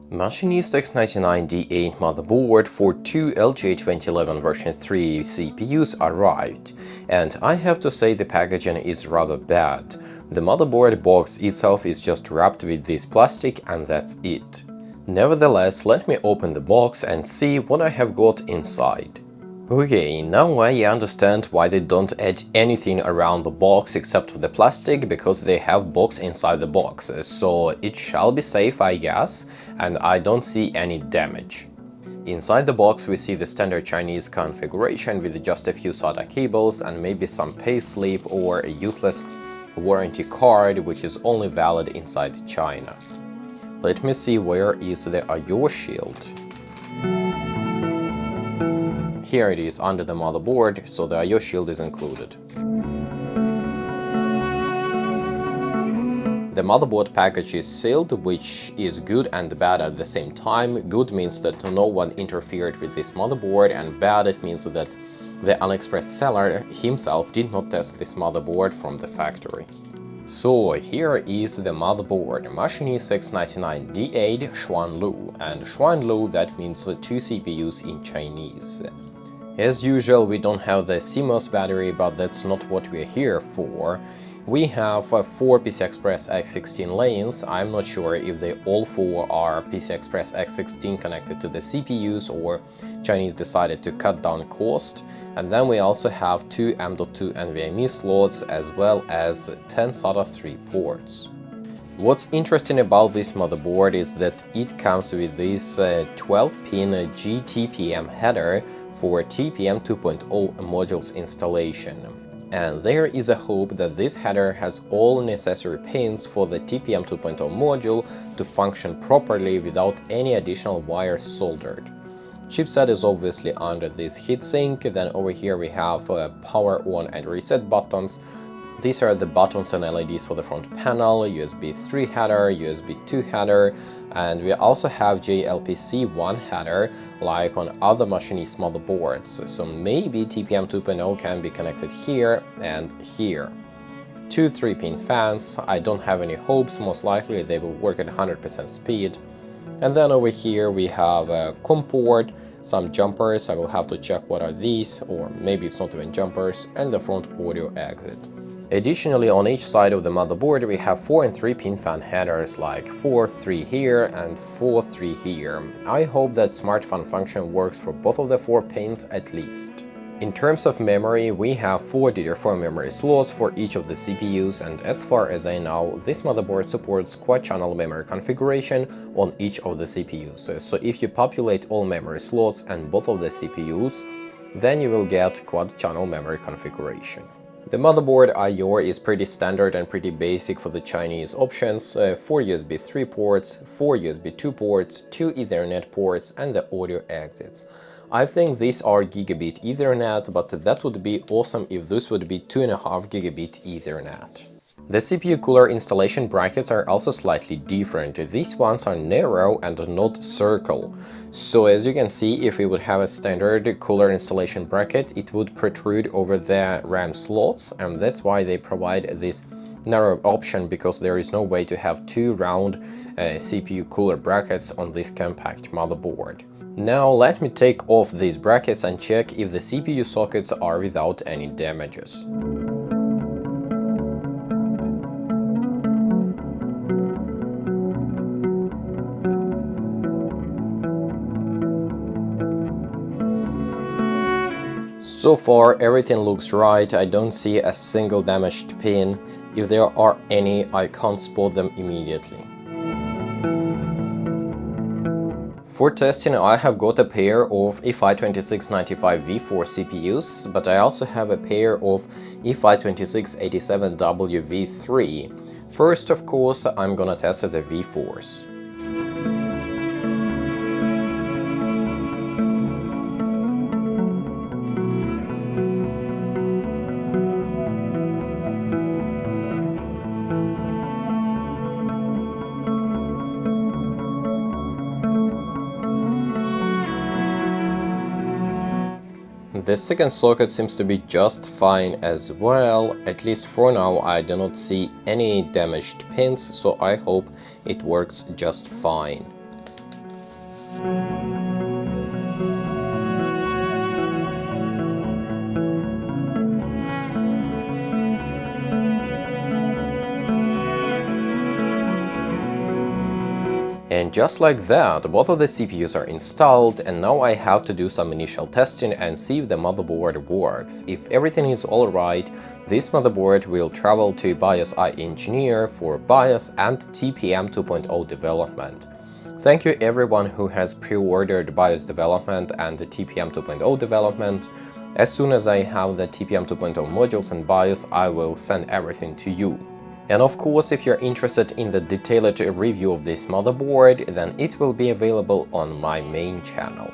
Machinist X99-D8 motherboard for two LGA 2011 version 3 CPUs arrived, and I have to say the packaging is rather bad. The motherboard box itself is just wrapped with this plastic and that's it. Nevertheless, let me open the box and see what I have got inside. Okay, now I understand why they don't add anything around the box except the plastic, because they have box inside the box, so it shall be safe, I guess, and I don't see any damage. Inside the box we see the standard Chinese configuration with just a few SATA cables and maybe some payslip or a useless warranty card which is only valid inside China. Let me see, where is the I/O shield. Here it is under the motherboard, so the I/O shield is included. The motherboard package is sealed, which is good and bad at the same time. Good means that no one interfered with this motherboard, and bad it means that the AliExpress seller himself did not test this motherboard from the factory. So here is the motherboard, Machinist X99-D8 Xuanlu, and Xuanlu, that means two CPUs in Chinese. As usual, we don't have the CMOS battery, but that's not what we're here for. We have 4 PCI Express X16 lanes. I'm not sure if they all 4 are PCI Express X16 connected to the CPUs, or Chinese decided to cut down cost. And then we also have 2 M.2 NVMe slots as well as 10 SATA 3 ports. What's interesting about this motherboard is that it comes with this 12-pin TPM header for TPM 2.0 modules installation. And there is a hope that this header has all necessary pins for the TPM 2.0 module to function properly without any additional wires soldered. Chipset is obviously under this heatsink. Then over here we have power on and reset buttons. These are the buttons and LEDs for the front panel, USB 3 header, USB 2 header, and we also have JLPC 1 header like on other Machinist motherboards, so maybe TPM 2.0 can be connected here and here. 2 3-pin fans, I don't have any hopes, most likely they will work at 100% speed. And then over here we have a COM port, some jumpers, I will have to check what are these, or maybe it's not even jumpers, and the front audio exit. Additionally, on each side of the motherboard we have 4 and 3-pin fan headers, like 4, 3 here and 4, 3 here. I hope that smart fan function works for both of the 4 pins at least. In terms of memory, we have 4 DDR4 memory slots for each of the CPUs, and as far as I know, this motherboard supports quad-channel memory configuration on each of the CPUs. So if you populate all memory slots and both of the CPUs, then you will get quad-channel memory configuration. The motherboard I/O is pretty standard and pretty basic for the Chinese options, 4 USB 3 ports, 4 USB 2 ports, 2 Ethernet ports, and the audio exits. I think these are gigabit Ethernet, but that would be awesome if this would be 2.5 gigabit Ethernet. The CPU cooler installation brackets are also slightly different. These ones are narrow and not circle. So as you can see, if we would have a standard cooler installation bracket, it would protrude over the RAM slots, and that's why they provide this narrow option, because there is no way to have 2 round CPU cooler brackets on this compact motherboard. Now let me take off these brackets and check if the CPU sockets are without any damages. So far everything looks right, I don't see a single damaged pin. If there are any, I can't spot them immediately. For testing, I have got a pair of E5-2695V4 CPUs, but I also have a pair of E5-2687W V3. First, of course, I'm gonna test the V4s. The second socket seems to be just fine as well. At least for now I do not see any damaged pins, so I hope it works just fine. And just like that, both of the CPUs are installed, and now I have to do some initial testing and see if the motherboard works. If everything is alright, this motherboard will travel to BIOS engineer for BIOS and TPM 2.0 development. Thank you everyone who has pre-ordered BIOS development and the TPM 2.0 development. As soon as I have the TPM 2.0 modules and BIOS, I will send everything to you. And of course, if you're interested in the detailed review of this motherboard, then it will be available on my main channel.